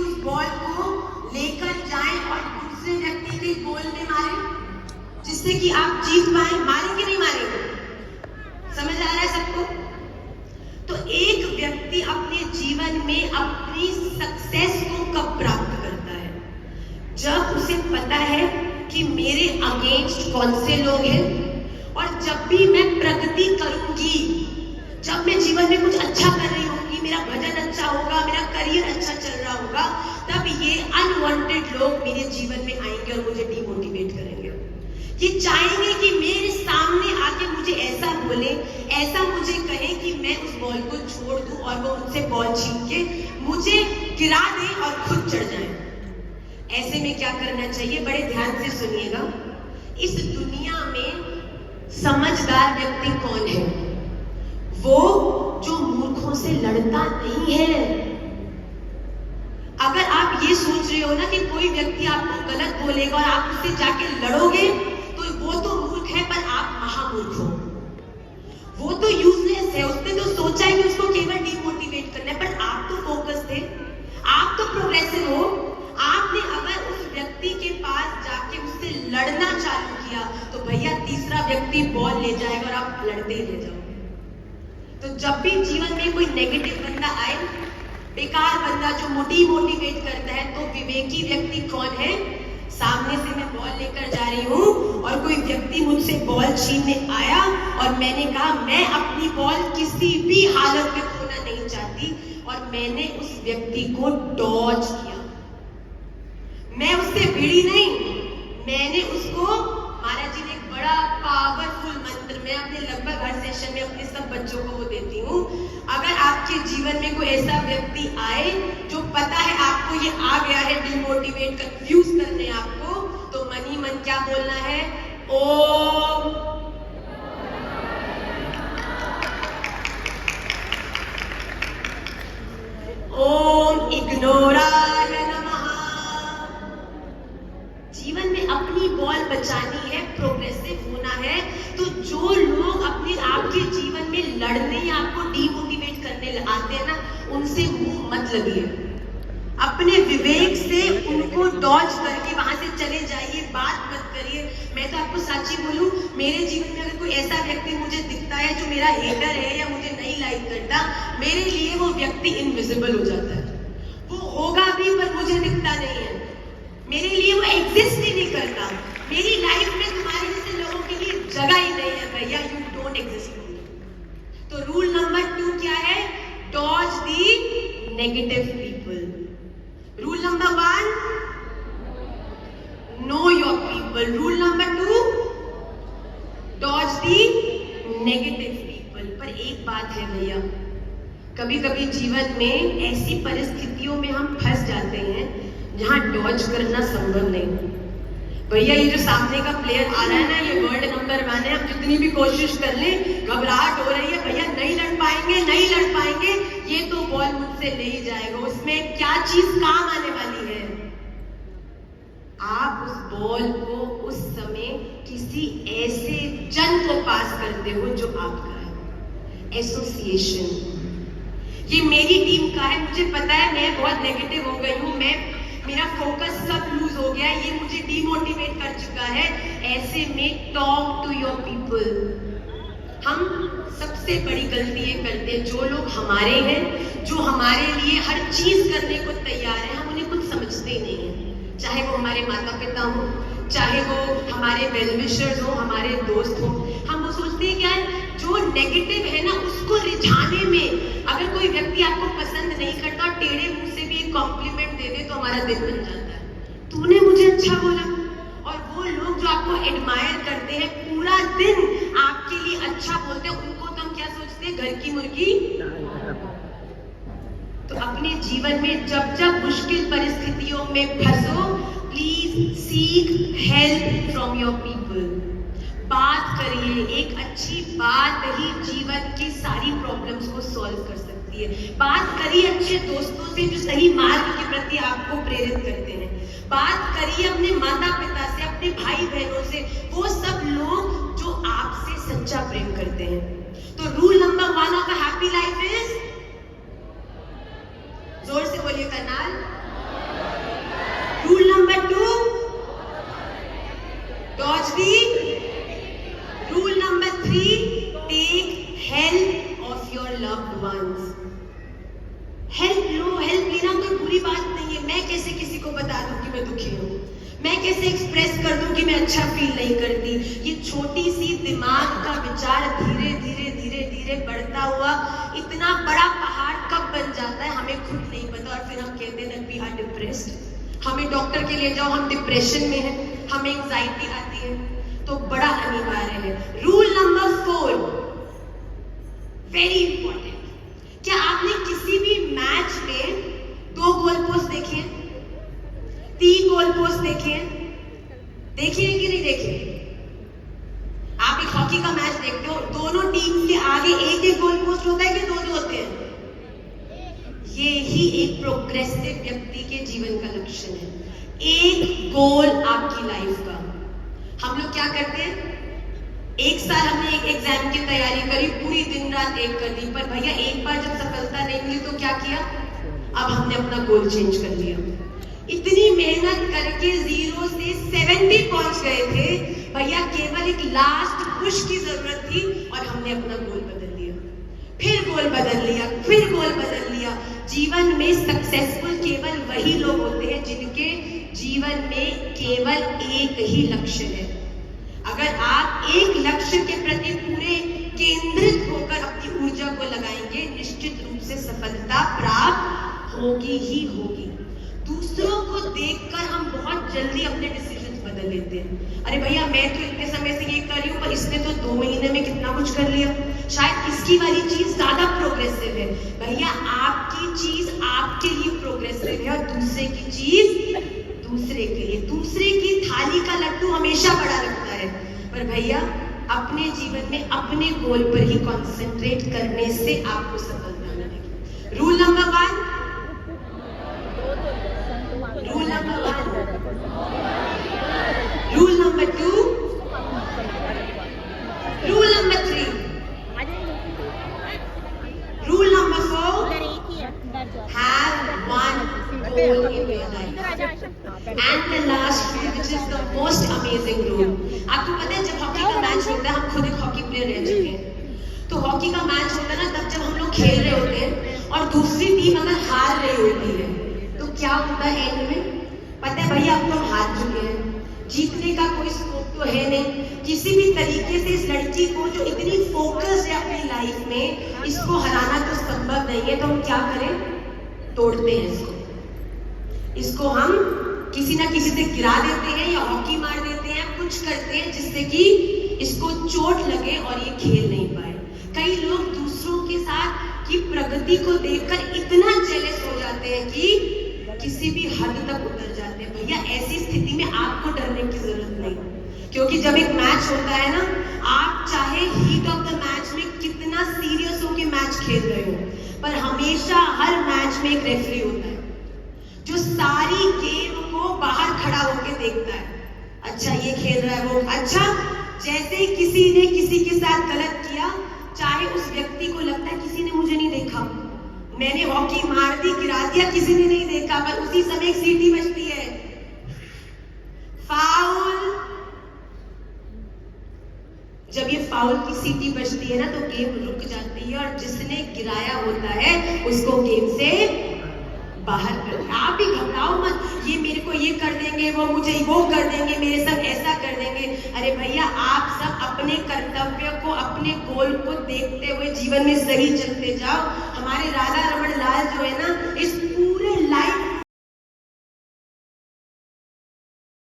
उस बॉल को लेकर जाएं और दूसरे व्यक्ति के गोल में मारें, जिससे कि आप जीत पाए। मारेंगे नहीं मारेंगे? समझ आ रहा है सबको? तो एक व्यक्ति अपने जीवन में अपनी सक्सेस को कब प्राप्त करता है? जब उसे पता है कि मेरे अगेंस्ट कौन से लोग हैं, और जब भी मैं प्रगति करूंगी, जब मैं जीवन में कुछ अच्छा कर रही होंगी, मेरा भजन अच्छा होगा, मेरा करियर अच्छा चल रहा होगा, तब ये अनवांटेड लोग मेरे जीवन में आएंगे और मुझे डिमोटिवेट करेंगे। ये चाहेंगे कि मेरे सामने आके मुझे ऐसा बोले, ऐसा मुझे कहे कि मैं उस बॉल को छोड़ दूं और वो मुझसे बॉल छीन के मुझे गिरा दे और खुद चढ़ जाए। ऐसे में क्या करना चाहिए? बड़े ध्यान से सुनिएगा। इस दुनिया में समझदार व्यक्ति कौन है? वो जो मूर्खों से लड़ता नहीं है। अगर आप ये सोच रहे हो ना कि कोई व्यक्ति आपको गलत बोलेगा और आप उससे जाके लड़ोगे, तो वो तो मूर्ख है, पर आप महामूर्ख हो। वो तो यूजलेस है, उसने तो सोचा है कि उसको केवल डिमोटिवेट करना है, पर आप तो फोकस थे, आप तो प्रोग्रेसिव हो। आपने अगर उस व्यक्ति के पास जाके उससे लड़ना चालू किया, तो भैया तीसरा व्यक्ति बॉल ले जाएगा और आप लड़ते ही रह जाओगे। तो जब भी जीवन में कोई नेगेटिव बंदा आए, बेकार बंदा जो डिमोटिवेट करता है, तो विवेकी व्यक्ति कौन है? सामने से मैं बॉल लेकर जा रही हूँ और कोई व्यक्ति मुझसे बॉल छीनने आया और मैंने कहा मैं अपनी बॉल किसी भी हालत में खोना नहीं चाहती, और मैंने उस व्यक्ति को डॉज किया। मैं उससे भिड़ी नहीं, मैंने उसको, महाराज जी ने एक बड़ा पावरफुल मंत्र, मैं अपने लगभग हर सेशन में अपने सब बच्चों को वो देती हूँ। अगर आपके जीवन में कोई ऐसा व्यक्ति आए जो पता है आपको ये आ गया है डिमोटिवेट, कंफ्यूज करने आपको, तो मन ही मन क्या बोलना है? ओम। ओम इग्नोराय नमः। जीवन में अपनी बॉल बचानी है, प्रोग्रेसिव होना है, तो जो लोग अपने आपके जीवन में लड़ने या आपको डिमोटिवेट करने आते हैं ना, उनसे मुंह मत लगिए। अपने विवेक से उनको डॉज करके वहां से चले जाइए, बात मत करिए। मैं तो आपको सच्ची बोलूं, मेरे जीवन में अगर कोई ऐसा व्यक्ति मुझे दिखता है जो मेरा हेटर है या मुझे नहीं लाइक करता, मेरे लिए वो व्यक्ति इनविजिबल हो जाता है। वो होगा भी पर मुझे दिखता नहीं है, मेरे लिए वो एग्जिस्ट ही नहीं करता। मेरी लाइफ में तुम्हारे जैसे लोगों के लिए जगह ही नहीं है भैया, यू डोंट एग्जिस्ट। तो रूल नंबर 2 क्या है? Dodge the negative people. Rule number 1, know your people. Rule number 2, dodge the negative people. पर एक बात है भैया, कभी कभी जीवन में ऐसी परिस्थितियों में हम फंस जाते हैं जहां डॉज करना संभव नहीं। भैया ये जो सामने का प्लेयर आ रहा है ना, ये वर्ल्ड नंबर 1 है, हम जितनी भी कोशिश कर लें, घबराहट हो रही है भैया, नहीं लड़ पाएंगे, नहीं लड़ पाएंगे, ये तो बॉल मुझसे ले ही जाएगा। उसमें क्या चीज काम आने वाली है? आप उस बॉल को उस समय किसी ऐसे जन को पास करते हो जो आपका है। एसोसिएशन, ये मेरी टीम का है, मुझे पता है मैं बहुत नेगेटिव हो गई हूँ, मेरा फोकस सब लूज हो गया है, ये मुझे डिमोटिवेट कर चुका है। ऐसे में टॉक टू योर पीपल। हम सबसे बड़ी गलती ये करते हैं, जो लोग हमारे हैं, जो हमारे लिए हर चीज करने को तैयार है, हम उन्हें कुछ समझते ही नहीं है। चाहे वो हमारे माता पिता हो, चाहे वो हमारे वेल विशर्स हो, हमारे दोस्त हो, हम वो सोचते हैं कि यार जो नेगेटिव है ना, उसको रिझाने में, अगर कोई व्यक्ति आपको पसंद नहीं करता, टेढ़े मुंह से भी एक कॉम्प्लीमेंट दे दे तो हमारा दिन बन जाता है, तूने मुझे अच्छा बोला। और वो लोग जो आपको एडमायर करते हैं, पूरा दिन आपके लिए अच्छा बोलते हैं, उनको तो हम क्या सोचते हैं? घर की मुर्गी। तो अपने जीवन में जब जब मुश्किल परिस्थितियों में फंसो, please seek help from your people. बात करिए, एक अच्छी बात ही जीवन की सारी प्रॉब्लम्स को सॉल्व कर सकती है। बात करिए अच्छे दोस्तों से जो सही मार्ग के प्रति आपको प्रेरित करते हैं। बात करिए अपने माता पिता से, अपने भाई बहनों से, वो सब लोग जो आपसे सच्चा प्रेम करते हैं। तो rule number 1 of a happy life is, जोर से बोलिए करनाल, तरीके से एक्सप्रेस कर दूं कि मैं अच्छा फील नहीं करती। ये छोटी सी दिमाग का विचार धीरे धीरे धीरे धीरे बढ़ता हुआ इतना बड़ा पहाड़ कब बन जाता है हमें खुद नहीं पता, और फिर हम कहते हैं वी आर डिप्रेस्ड। हमें डॉक्टर के लिए जाओ, हम डिप्रेशन में हैं, हमें एंजाइटी आती है, तो बड़ा अनिवार्य है। Rule number 4 very important. क्या आपने किसी भी मैच में 2 गोल पोस्ट देखे हैं, 3 गोल पोस्ट देखे हैं? देखिए कि नहीं देखे? आप एक हॉकी का मैच देखते हो, दोनों टीम के आगे एक एक गोल पोस्ट होता है कि 2 होते हैं? ये ही एक प्रोग्रेसिव व्यक्ति के जीवन का लक्षण है। एक गोल आपकी लाइफ का। हम लोग क्या करते हैं, एक साल हमने एक एग्जाम की तैयारी करी, पूरी दिन रात एक कर दी, पर भैया एक बार जब सफलता नहीं मिली तो क्या किया? अब हमने अपना गोल चेंज कर लिया। इतनी मेहनत करके 0 से 70 पहुंच गए थे भैया, केवल एक लास्ट पुश की जरूरत थी और हमने अपना गोल बदल लिया, फिर गोल बदल लिया, फिर गोल बदल लिया। जीवन में सक्सेसफुल केवल वही लोग होते हैं जिनके जीवन में केवल एक ही लक्ष्य है। अगर आप एक लक्ष्य के प्रति पूरे केंद्रित होकर अपनी ऊर्जा को लगाएंगे, निश्चित रूप से सफलता प्राप्त होगी ही होगी। दूसरों को देखकर हम बहुत जल्दी अपने डिसीजंस बदल लेते हैं। अरे भैया मैं तो इतने समय से ये कर रही हूँ, पर इसने तो 2 महीने में कितना कुछ कर लिया, शायद इसकी वाली चीज ज्यादा प्रोग्रेसिव है। भैया आपकी चीज आपके लिए प्रोग्रेसिव है और दूसरे की चीज दूसरे के लिए। दूसरे की थाली का लड्डू हमेशा बड़ा लगता है, पर भैया अपने जीवन में अपने गोल पर ही कंसंट्रेट करने से आपको सफलता मिलेगी। Rule number 1, rule number 1, rule number 2, rule number 3, rule number 4, have one goal in your life. And the last rule, which is the most amazing rule. आपको पता है जब हॉकी का मैच होता है, हम खुद एक हॉकी प्लेयर रह चुके हैं, तो हॉकी का मैच होता है ना, तब जब हम लोग खेल रहे होते हैं और दूसरी टीम अगर हार रही होती है तो क्या होता है एंड में? पता है भैया अब तो हम हार चुके हैं, जीतने का कोई स्कोप तो है नहीं। किसी भी तरीके से इस लड़की को जो इतनी फोकस है अपनी लाइफ में, इसको हराना तो संभव नहीं है, तो हम क्या करें? तोड़ते हैं इसको हम किसी ना किसी से गिरा देते हैं या हॉकी मार देते हैं, कुछ करते हैं जिससे कि इसको चोट लगे और ये खेल नहीं पाए। कई लोग दूसरों के साथ की प्रगति को देखकर इतना जेलस हो जाते हैं कि किसी भी हद तक उतर जाते हैं। भैया ऐसी स्थिति में आपको डरने की जरूरत नहीं, क्योंकि जब एक मैच होता है ना, आप चाहे हीट ऑफ द मैच में कितना सीरियस होकर मैच खेल रहे हो, पर हमेशा हर मैच में एक रेफरी होता है जो सारी गेम को बाहर खड़ा होकर देखता है। अच्छा ये खेल रहा है, वो अच्छा, जैसे ही किसी ने किसी के साथ गलत किया, चाहे उस व्यक्ति को लगता है किसी ने मुझे नहीं देखा, मैंने हॉकी मार दी, गिरा दिया, किसी ने नहीं देखा, पर उसी समय एक सीटी बजती है, फाउल। जब ये फाउल की सीटी बजती है ना, तो गेम रुक जाती है और जिसने गिराया होता है उसको गेम से बाहर कर। आप भी घबराओ मत, ये मेरे को ये कर देंगे, वो मुझे वो कर देंगे, मेरे साथ ऐसा कर देंगे। अरे भैया आप सब अपने कर्तव्य को, अपने गोल को देखते हुए जीवन में सही चलते जाओ। हमारे राधा रमन लाल जो है ना,